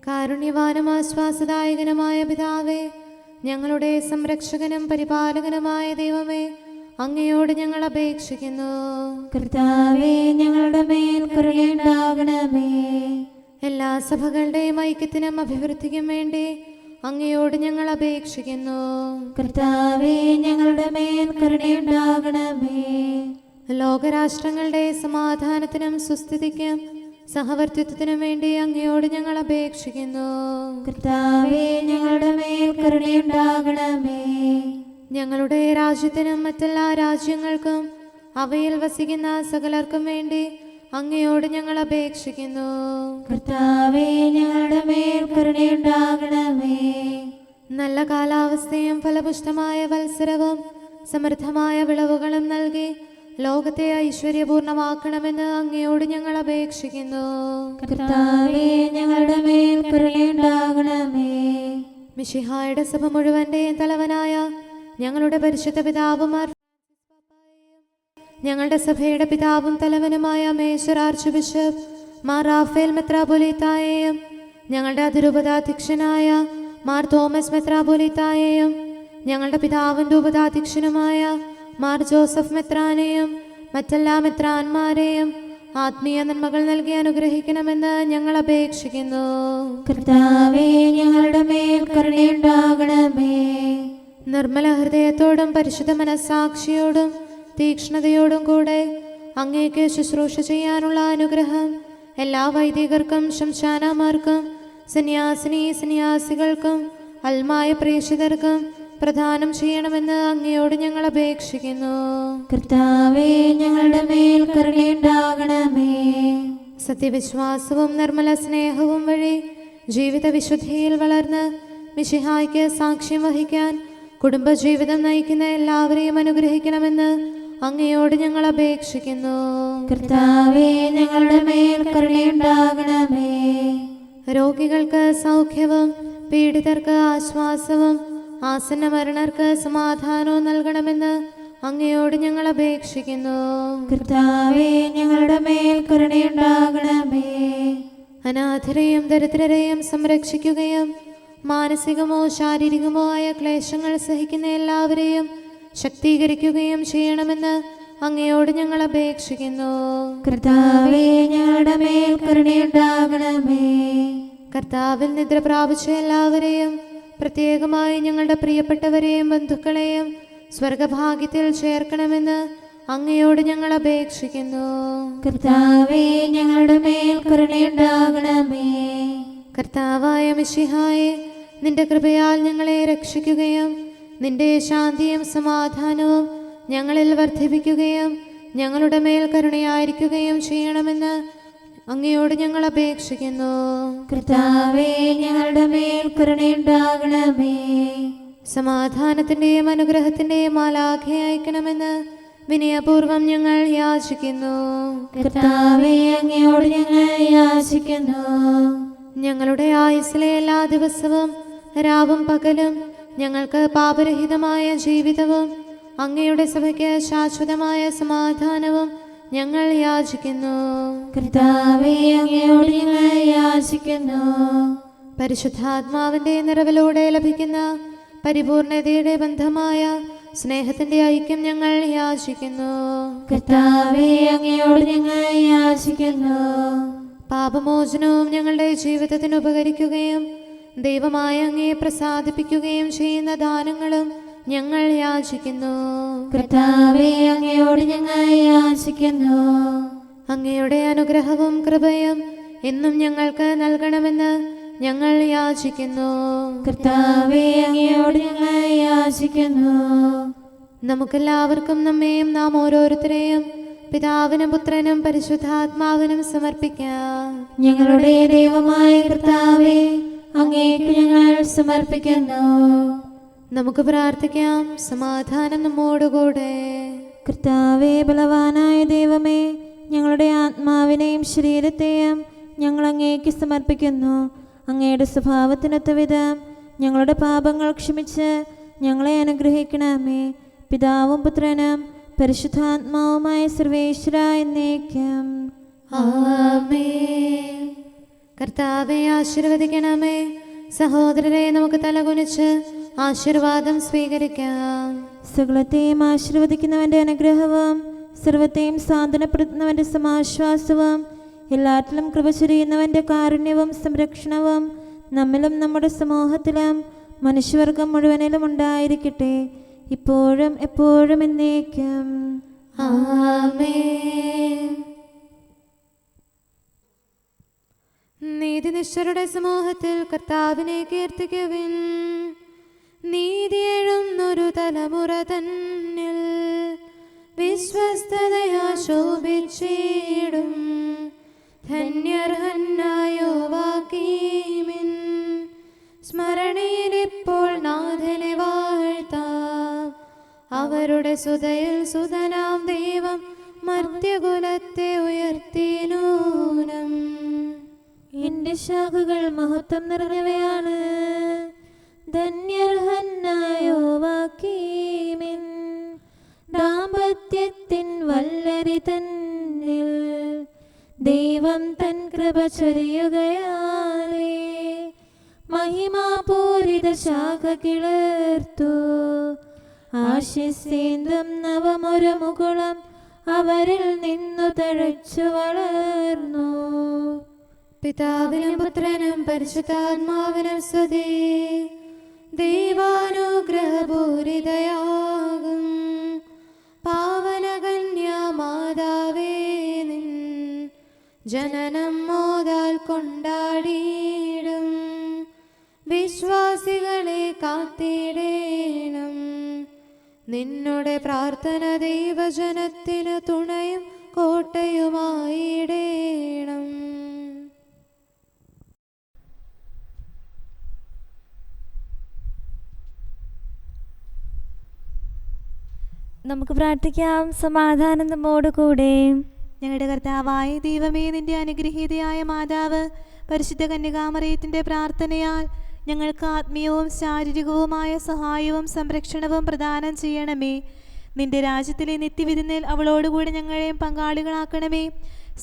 കാരുണ്യവാനും ആശ്വാസദായകനുമായ പിതാവേ, ഞങ്ങളുടെ സംരക്ഷകനും പരിപാലകനുമായ ദൈവമേ, അങ്ങയോട് ഞങ്ങൾ അപേക്ഷിക്കുന്നു. കർത്താവേ ഞങ്ങളുടെ മേൽ കരുണയുണ്ടാകണമേ. എല്ലാ സഭകളുടെയും ഐക്യത്തിനും അഭിവൃദ്ധിക്കും വേണ്ടി അങ്ങയോട് ഞങ്ങൾ അപേക്ഷിക്കുന്നു. കർത്താവേ ഞങ്ങളുടെ മേൽ കരുണയുണ്ടാകണമേ. ലോകരാഷ്ട്രങ്ങളുടെ സമാധാനത്തിനും സുസ്ഥിതിക്കും സഹവർത്തിത്വത്തിനും വേണ്ടി അങ്ങയോട് ഞങ്ങൾ അപേക്ഷിക്കുന്നു. കർത്താവേ ഞങ്ങളുടെ മേൽ കരുണയുണ്ടാകണമേ. ഞങ്ങളുടെ രാജ്യത്തിനും മറ്റെല്ലാ രാജ്യങ്ങൾക്കും അവയിൽ വസിക്കുന്ന സകലർക്കും വേണ്ടി അങ്ങയോട് ഞങ്ങൾ അപേക്ഷിക്കുന്നു. കർത്താവേ ഞങ്ങളുടെ മേൽ കരുണയുണ്ടാകണമേ. നല്ല കാലാവസ്ഥയും ഫലപുഷ്ടമായ വത്സരവും സമൃദ്ധമായ വിളവുകളും നൽകി ലോകത്തെ ഐശ്വര്യപൂർണമാക്കണമെന്ന് അങ്ങയോട് ഞങ്ങൾ അപേക്ഷിക്കുന്നു. കർത്താവേ ഞങ്ങളുടെ മേൽ കരുണയുണ്ടാകണമേ. മിശിഹായുടെ സഭ മുഴുവന്റെയും തലവനായ ഞങ്ങളുടെ പരിശുദ്ധ പിതാവുമാർ, ഞങ്ങളുടെ സഭയുടെ പിതാവും തലവനുമായ മേജർ ആർച്ച് ബിഷപ്പ് മാർ റാഫേൽ മെത്രാപൊലീത്തായെയും, ഞങ്ങളുടെ അതിരൂപതാധ്യക്ഷനായ മാർ തോമസ് മെത്രാപൊലീത്തായെയും, ഞങ്ങളുടെ പിതാവും രൂപതാധ്യക്ഷനുമായ മാർ ജോസഫ് മെത്രാനെയും മറ്റെല്ലാ മെത്രാന്മാരെയും ആത്മീയ നന്മകൾ നൽകി അനുഗ്രഹിക്കണമെന്ന് ഞങ്ങൾ അപേക്ഷിക്കുന്നു. കർത്താവേ ഞങ്ങളുടെ മേൽ കരുണയുണ്ടാകണമേ. നിർമ്മല ഹൃദയത്തോടും പരിശുദ്ധ മനസ്സാക്ഷിയോടും തീക്ഷ്ണതയോടും കൂടെ അങ്ങേക്ക് ശുശ്രൂഷ ചെയ്യാനുള്ള അനുഗ്രഹം എല്ലാ വൈദികർക്കും ശംശാനമാർക്കും സന്യാസികൾക്കും അൽമായ പ്രേക്ഷിതർക്കും പ്രദാനം ചെയ്യണമെന്ന് അങ്ങയോട് ഞങ്ങൾ അപേക്ഷിക്കുന്നു. കർത്താവേ ഞങ്ങളുടെ മേൽ കരുണയുണ്ടാകണമേ. സത്യവിശ്വാസവും നിർമ്മല സ്നേഹവും വഴി ജീവിത വിശുദ്ധിയിൽ വളർന്ന് മിശിഹായ്ക്ക് സാക്ഷ്യം വഹിക്കാൻ കുടുംബജീവിതം നയിക്കുന്ന എല്ലാവരെയും അനുഗ്രഹിക്കണമെന്ന് അങ്ങയോട് ഞങ്ങൾ അപേക്ഷിക്കുന്നു. കർത്താവേ ഞങ്ങളുടെ മേൽ കരുണയുണ്ടാകണമേ. രോഗികൾക്ക് സൗഖ്യവും പീഡിതർക്ക് ആശ്വാസവും ആസന്ന മരണർക്ക് സമാധാനവും നൽകണമെന്ന് അങ്ങയോട് ഞങ്ങൾ അപേക്ഷിക്കുന്നു. കർത്താവേ ഞങ്ങളുടെ മേൽ കരുണയുണ്ടാകണമേ. അനാഥരെയും ദരിദ്രരെയും സംരക്ഷിക്കുകയും മാനസികമോ ശാരീരികമോ ആയ ക്ലേശങ്ങൾ സഹിക്കുന്ന എല്ലാവരെയും ശക്തീകരിക്കുകയും ചെയ്യണമെന്ന് അങ്ങയോട് ഞങ്ങൾ അപേക്ഷിക്കുന്നു. കർത്താവേ ഞങ്ങളുടെ മേൽ കരുണയുണ്ടാകണമേ. കർത്താവിൽ നിദ്ര പ്രാപിച്ച എല്ലാവരെയും പ്രത്യേകമായി ഞങ്ങളുടെ പ്രിയപ്പെട്ടവരെയും ബന്ധുക്കളെയും സ്വർഗഭാഗ്യത്തിൽ ചേർക്കണമെന്ന് അങ്ങയോട് ഞങ്ങൾ അപേക്ഷിക്കുന്നു. കർത്താവേ ഞങ്ങളുടെ മേൽ കരുണയുണ്ടാകണമേ. കർത്താവായ മിശിഹായെ, നിന്റെ കൃപയാൽ ഞങ്ങളെ രക്ഷിക്കുകയും നിന്റെ ശാന്തിയും സമാധാനവും ഞങ്ങളിൽ വർദ്ധിപ്പിക്കുകയും ഞങ്ങളുടെ മേൽ കരുണയായിരിക്കുകയും ചെയ്യണമെന്ന് അങ്ങയോട് ഞങ്ങൾ അപേക്ഷിക്കുന്നു. കർത്താവേ ഞങ്ങളുടെ മേൽ കരുണയുണ്ടാകണമേ. സമാധാനത്തിൻ്റെയും അനുഗ്രഹത്തിൻ്റെയും മാലാഖയെ അയക്കണമെന്ന് വിനയപൂർവം ഞങ്ങൾ യാചിക്കുന്നു. കർത്താവേ, അങ്ങയോട് ഞങ്ങൾ യാചിക്കുന്നു. ഞങ്ങളുടെ ആയുസ്സിലെ എല്ലാ ദിവസവും രാവും പകലും ഞങ്ങൾക്ക് പാപരഹിതമായ ജീവിതവും അങ്ങയുടെ സഭയ്ക്ക് ശാശ്വതമായ സമാധാനവും ഞങ്ങൾ യാചിക്കുന്നു. കർത്താവേ, അങ്ങയോട് ഞങ്ങൾ യാചിക്കുന്നു. പരിശുദ്ധാത്മാവിന്റെ നിറവിലൂടെ ലഭിക്കുന്ന പരിപൂർണതയുടെ ബന്ധമായ സ്നേഹത്തിന്റെ ഐക്യം ഞങ്ങൾ യാചിക്കുന്നു. കർത്താവേ, അങ്ങയോട് ഞങ്ങൾ യാചിക്കുന്നു. പാപമോചനവും ഞങ്ങളുടെ ജീവിതത്തിന് ഉപകരിക്കുകയും ദൈവമായ അങ്ങയെ പ്രസാദിപ്പിക്കുകയും ചെയ്യുന്ന ദാനങ്ങളും ഞങ്ങൾ യാചിക്കുന്നു. കർത്താവേ, അങ്ങയോട് ഞങ്ങൾ യാചിക്കുന്നു. അങ്ങയുടെ അനുഗ്രഹവും കൃപയും എന്നും ഞങ്ങൾക്ക് നൽകണമെന്ന് ഞങ്ങൾ യാചിക്കുന്നു. കർത്താവേ, അങ്ങയോട് ഞങ്ങൾ യാചിക്കുന്നു. നമുക്കെല്ലാവർക്കും നമ്മെയും നാം ഓരോരുത്തരെയും പിതാവിനും പുത്രനും പരിശുദ്ധാത്മാവിനും സമർപ്പിക്കാം. ഞങ്ങളുടെ ദൈവമായ കർത്താവേ, അങ്ങേക്ക് ഞങ്ങൾ സമർപ്പിക്കുന്നു. നമുക്ക് പ്രാർത്ഥിക്കാം. സമാധാനം നമ്മോടുകൂടെ. കർത്താവേ, ബലവാനായ ദൈവമേ, ഞങ്ങളുടെ ആത്മാവിനെയും ശരീരത്തെയും ഞങ്ങൾ അങ്ങേക്ക് സമർപ്പിക്കുന്നു. അങ്ങയുടെ സ്വഭാവത്തിനൊത്ത വിധം ഞങ്ങളുടെ പാപങ്ങൾ ക്ഷമിച്ച് ഞങ്ങളെ അനുഗ്രഹിക്കണമേ. പിതാവും പുത്രനും പരിശുദ്ധാത്മാവുമായ സർവേശ്വര എന്നേക്കും ആമേൻ. കർത്താവെ ആശീർവദിക്കണമേ. സഹോദരരെ, നമുക്ക് തലകുനിച്ച് ആശീർവാദം സ്വീകരിക്കാം. സകലത്തെയും ആശീർവദിക്കുന്നവന്റെ അനുഗ്രഹവും സർവത്തെയും സാന്ത്വനപ്പെടുത്തുന്നവന്റെ സമാശ്വാസവും എല്ലാറ്റിലും കൃപ ചൊരിയുന്നവന്റെ കാരുണ്യവും സംരക്ഷണവും നമ്മിലും നമ്മുടെ സമൂഹത്തിലും മനുഷ്യവർഗം മുഴുവനിലും ഉണ്ടായിരിക്കട്ടെ, ഇപ്പോഴും എപ്പോഴും എന്നേക്കും ആമേൻ. നീതിനിഷ്ഠരുടെ സമൂഹത്തിൽ കർത്താവിനെ കീർത്തിക്കുവിൻ. നീതി എഴുന്നൊരു തലമുറ തന്നിൽ വിശ്വസ്തതയാ ശോഭിച്ചിടും. ധന്യർഹന്നായോവാക്കീമിൻ. സ്മരണയിലിപ്പോൾ നാഥനെ വാഴ്ത്താം. അവരുടെ സുതയിൽ സുതനാം ദൈവം മർത്യകുലത്തെ ഉയർത്തിനൂനം. എന്റെ ശാഖകൾ മഹത്വം നിറഞ്ഞവയാണ്. ധന്യർഹന്നായോവാക്കീമിൻ. ദാമ്പത്യത്തിൻ വല്ലരി തന്നിൽ ദൈവം തൻ കൃപ ചൊരിയുകയാലേ മഹിമാപൂരിത ശാഖ കിളർത്തു. ആശിസേന്ദ്രം നവമൊരു മുകുളം അവരിൽ നിന്നു തഴച്ചു വളർന്നു. പിതാവിനും പുത്രനും പരിശുദ്ധാത്മാവിനും സ്തുതി. ദൈവാനുഗ്രഹപൂരിതയാകും പാവനകന്യാമാതാവേ, നിൻ ജനനം മോദാൽ കൊണ്ടാടിയിടും. വിശ്വാസികളെ കാത്തിടേണം. നിന്നുടെ പ്രാർത്ഥന ദൈവജനത്തിനു തുണയും കോട്ടയുമായിടേണം. നമുക്ക് പ്രാർത്ഥിക്കാം. സമാധാനം നമ്മോട് കൂടെ. ഞങ്ങളുടെ കർത്താവായ ദൈവമേ, നിന്റെ അനുഗ്രഹീതയായ മാതാവ് പരിശുദ്ധ കന്യകാമറിയത്തിൻ്റെ പ്രാർത്ഥനയാൽ ഞങ്ങൾക്ക് ആത്മീയവും ശാരീരികവുമായ സഹായവും സംരക്ഷണവും പ്രദാനം ചെയ്യണമേ. നിന്റെ രാജ്യത്തിലെ നിത്യവിരുന്നിൽ അവളോടുകൂടി ഞങ്ങളെയും പങ്കാളികളാക്കണമേ.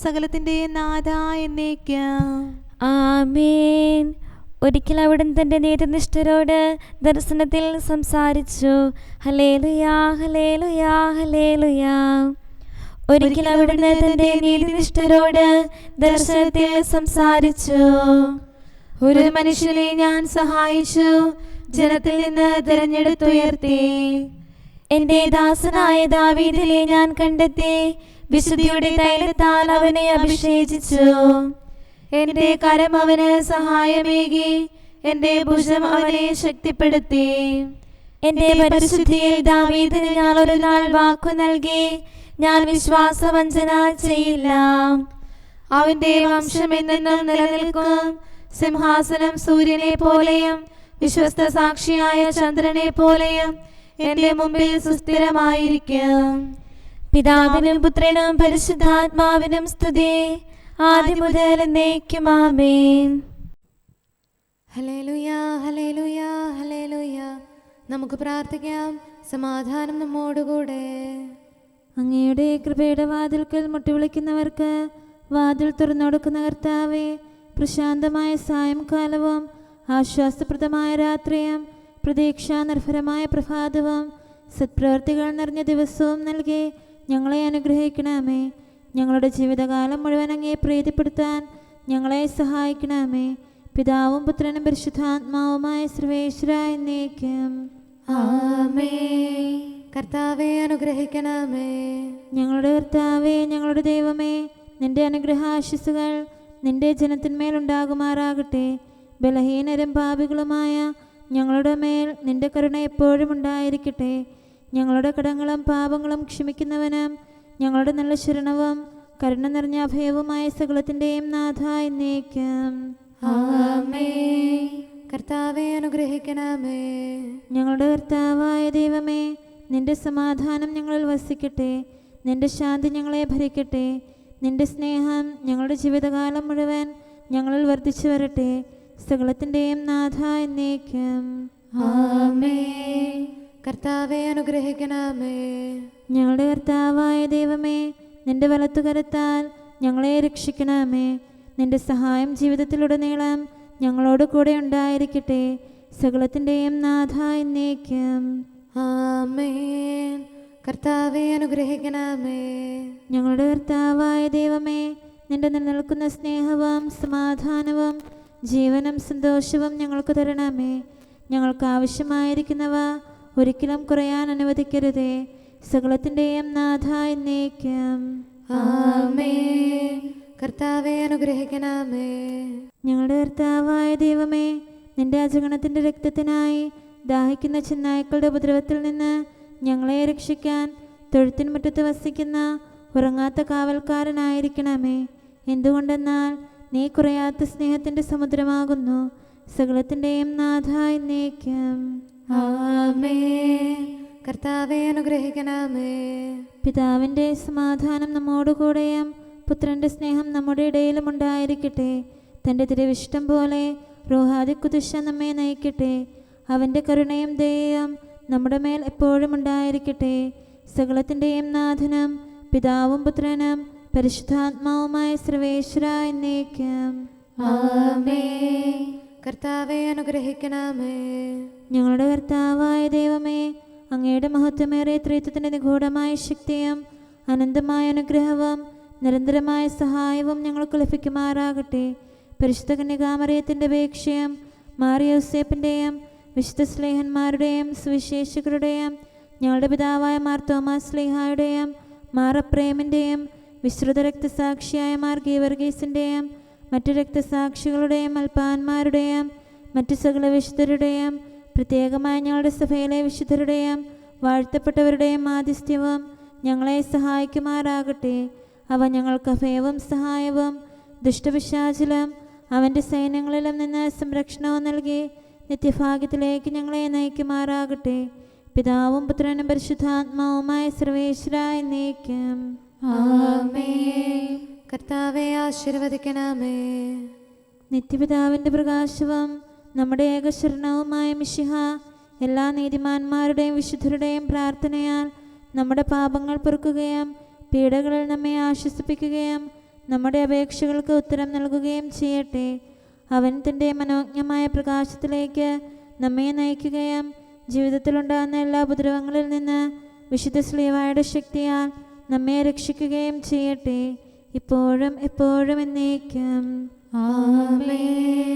സകലത്തിൻ്റെയും നാഥ എന്നേക്കും ആമേൻ. ഒരിക്കൽ അവിടുന്ന് തൻ്റെ നീതിനിഷ്ഠരോട് ദർശനത്തിൽ സംസാരിച്ചു. ഹല്ലേലൂയാ, ഹല്ലേലൂയാ, ഹല്ലേലൂയാ. ഒരിക്കൽ അവിടുന്ന് തൻ്റെ നീതിനിഷ്ഠരോട് ദർശനത്തിൽ സംസാരിച്ചു. ഒരു മനുഷ്യനെ ഞാൻ സഹായിച്ചു, ജനത്തിൽ നിന്ന് തിരഞ്ഞെടുത്തുയർത്തി. എൻ്റെ ദാസനായ ദാവീദിനെ ഞാൻ കണ്ടെത്തി, വിശുദ്ധിയുടെ തൈലത്താൽ അവനെ അഭിഷേചിച്ചു. എൻ്റെ കരം അവന് സഹായമേകി, എൻ്റെ ഭുജം അവനെ ശക്തിപ്പെടുത്തി. എൻ്റെ പരിശുദ്ധിയിൽ ദാവീദിന് ഞാൻ ഒരു നാൾ വാക്കു നൽകി, ഞാൻ വിശ്വാസവഞ്ചന ചെയ്യില്ല. അവൻ്റെ വംശം എന്നെന്നും നിലനിൽക്കും. സിംഹാസനം സൂര്യനെ പോലെയും വിശ്വസ്ത സാക്ഷിയായ ചന്ദ്രനെ പോലെയും എന്റെ മുമ്പിൽ സുസ്ഥിരമായിരിക്കും. പിതാവിനും പുത്രനും പരിശുദ്ധാത്മാവിനും സ്തുതി, ആദ്യം മുതൽ എന്നേക്കും ആമേൻ. ഹല്ലേലൂയ, ഹല്ലേലൂയ, ഹല്ലേലൂയ. നമുക്ക് പ്രാർത്ഥിക്കാം. സമാധാനം നമ്മോടുകൂടെ. അങ്ങയുടെ കൃപയുടെ വാതിൽക്കൽ മുട്ടിവിളിക്കുന്നവർക്ക് വാതിൽ തുറന്നുകൊടുക്കുന്ന കർത്താവേ, പ്രശാന്തമായ സായംകാലവും ആശ്വാസപ്രദമായ രാത്രിയും പ്രതീക്ഷാനിർഭരമായ പ്രഭാതവും സത്പ്രവർത്തികൾ നിറഞ്ഞ ദിവസവും നൽകി ഞങ്ങളെ അനുഗ്രഹിക്കണമേ. ഞങ്ങളുടെ ജീവിതകാലം മുഴുവൻ അങ്ങയെ പ്രീതിപ്പെടുത്താൻ ഞങ്ങളെ സഹായിക്കണമേ. പിതാവും പുത്രനും പരിശുദ്ധാത്മാവുമായ സർവേശ്വരായ എന്നേക്കും ആമേൻ. കർത്താവേ അനുഗ്രഹിക്കണമേ. ഞങ്ങളുടെ കർത്താവേ, ഞങ്ങളുടെ ദൈവമേ, നിന്റെ അനുഗ്രഹാശിസുകൾ നിന്റെ ജനത്തിന്മേലുണ്ടാകുമാറാകട്ടെ. ബലഹീനരും പാപികളുമായ ഞങ്ങളുടെ മേൽ നിന്റെ കരുണ എപ്പോഴും ഉണ്ടായിരിക്കട്ടെ. ഞങ്ങളുടെ കടങ്ങളും പാപങ്ങളും ക്ഷമിക്കുന്നവനും ഞങ്ങളുടെ നല്ല ശരണവും കരുണ നിറഞ്ഞ അഭയവുമായ സകലത്തിൻ്റെയും നാഥ എന്നേക്കും ആമേൻ. കർത്താവേ അനുഗ്രഹിക്കണമേ. ഞങ്ങളുടെ കർത്താവായ ദൈവമേ, നിന്റെ സമാധാനം ഞങ്ങളിൽ വസിക്കട്ടെ. നിന്റെ ശാന്തി ഞങ്ങളെ ഭരിക്കട്ടെ. നിന്റെ സ്നേഹം ഞങ്ങളുടെ ജീവിതകാലം മുഴുവൻ ഞങ്ങളിൽ വർദ്ധിച്ചു വരട്ടെ. സകലത്തിൻ്റെയും നാഥ എന്നേക്കും ആമേൻ. കർത്താവേ അനുഗ്രഹിക്കണമേ. ഞങ്ങളുടെ കർത്താവായ ദൈവമേ, നിന്റെ വലത്തുകരത്താൽ ഞങ്ങളെ രക്ഷിക്കണമേ. നിന്റെ സഹായം ജീവിതത്തിലുടനീളം ഞങ്ങളോട് കൂടെ ഉണ്ടായിരിക്കട്ടെ. സകലത്തിൻ്റെയും നാഥ എന്നേക്കും ആമേൻ. കർത്താവേ അനുഗ്രഹിക്കണമേ. ഞങ്ങളുടെ കർത്താവായ ദൈവമേ, നിന്റെ നിലനിൽക്കുന്ന സ്നേഹവും സമാധാനവും ജീവനും സന്തോഷവും ഞങ്ങൾക്ക് തരണമേ. ഞങ്ങൾക്ക് ആവശ്യമായിരിക്കുന്നവ ഒരിക്കലും കുറയാൻ അനുവദിക്കരുതേ. സകലത്തിൻ്റെയും നാഥ എന്നേക്കും ആമേൻ. കർത്താവേ അനുഗ്രഹിക്കണമേ. ഞങ്ങളുടെ കർത്താവായ ദൈവമേ, നിന്റെ അജഗണത്തിൻ്റെ രക്തത്തിനായി ദാഹിക്കുന്ന ചെന്നായ്ക്കളുടെ ഉപദ്രവത്തിൽ നിന്ന് ഞങ്ങളെ രക്ഷിക്കാൻ തൊഴുത്തിൻ മുറ്റത്ത് വസിക്കുന്ന ഉറങ്ങാത്ത കാവൽക്കാരനായിരിക്കണമേ. എന്തുകൊണ്ടെന്നാൽ നീ കുറയാത്ത സ്നേഹത്തിൻ്റെ സമുദ്രമാകുന്നു. സകലത്തിൻ്റെയും നാഥ എന്നേക്കും ആമേൻ. കർത്താവേ അനുഗ്രഹിക്കണമേ. പിതാവിൻ്റെ സമാധാനം നമ്മോടുകൂടെയും പുത്രൻ്റെ സ്നേഹം നമ്മുടെ ഇടയിലും ഉണ്ടായിരിക്കട്ടെ. തൻ്റെ തിരുവിഷ്ടം പോലെ റൂഹാദിക്കുദിശ നമ്മെ നയിക്കട്ടെ. അവൻ്റെ കരുണയും ദയയും നമ്മുടെ മേൽ എപ്പോഴും ഉണ്ടായിരിക്കട്ടെ. സകലത്തിൻ്റെയും നാഥനും പിതാവും പുത്രനും പരിശുദ്ധാത്മാവുമായ സർവേശ്വര എന്നേക്കും ആമേൻ. കർത്താവേ അനുഗ്രഹിക്കണമേ. ഞങ്ങളുടെ കർത്താവായ ദൈവമേ, അങ്ങയുടെ മഹത്വമേറിയ ത്രിത്വത്തിൻ്റെ നിഗൂഢമായ ശക്തിയും അനന്തമായ അനുഗ്രഹവും നിരന്തരമായ സഹായവും ഞങ്ങൾക്ക് ലഭിക്കുമാറാകട്ടെ. പരിശുദ്ധ കന്യകാമറിയത്തിൻ്റെ അപേക്ഷയും മാറിയോസേപ്പിൻ്റെയും വിശുദ്ധ സ്ലേഹന്മാരുടെയും സുവിശേഷകരുടെയും ഞങ്ങളുടെ പിതാവായ മാർ തോമാസ് സ്ലീഹായുടെയും മാർ അപ്രേമിൻ്റെയും വിശ്രുത രക്തസാക്ഷിയായ മാർ ഗീവർഗീസിൻ്റെയും മറ്റു രക്തസാക്ഷികളുടെയും അൽപ്പാന്മാരുടെയും മറ്റു സകല വിശുദ്ധരുടെയും പ്രത്യേകമായ ഞങ്ങളുടെ സഭയിലെ വിശുദ്ധരുടെയും വാഴ്ത്തപ്പെട്ടവരുടെയും ആതിഥ്യവും ഞങ്ങളെ സഹായിക്കുമാറാകട്ടെ. അവ ഞങ്ങൾക്ക് അഭയവും സഹായവും ദുഷ്ടപിശാചിലും അവൻ്റെ സൈന്യങ്ങളിലും നിന്ന് സംരക്ഷണവും നൽകി നിത്യഭാഗ്യത്തിലേക്ക് ഞങ്ങളെ നയിക്കുമാറാകട്ടെ. പിതാവും പുത്രനും പരിശുദ്ധാത്മാവുമായ സർവേശ്വര എന്നേക്കും ആമേൻ. കർത്താവേ ആശീർവദിക്കണമേ. നിത്യപിതാവിൻ്റെ പ്രകാശവും നമ്മുടെ ഏകശരണവുമായ മിശിഹ എല്ലാ നീതിമാന്മാരുടെയും വിശുദ്ധരുടെയും പ്രാർത്ഥനയാൽ നമ്മുടെ പാപങ്ങൾ പൊറുക്കുകയും പീഡകളിൽ നമ്മെ ആശ്വസിപ്പിക്കുകയും നമ്മുടെ അപേക്ഷകൾക്ക് ഉത്തരം നൽകുകയും ചെയ്യട്ടെ. അവൻ തൻ്റെ മനോജ്ഞമായ പ്രകാശത്തിലേക്ക് നമ്മെ നയിക്കുകയും ജീവിതത്തിലുണ്ടാകുന്ന എല്ലാ ഉപദ്രവങ്ങളിൽ നിന്ന് വിശുദ്ധ ശ്ലീഹായുടെ ശക്തിയാൽ നമ്മെ രക്ഷിക്കുകയും ചെയ്യട്ടെ, ഇപ്പോഴും എപ്പോഴും എന്നേക്കും ആമേൻ.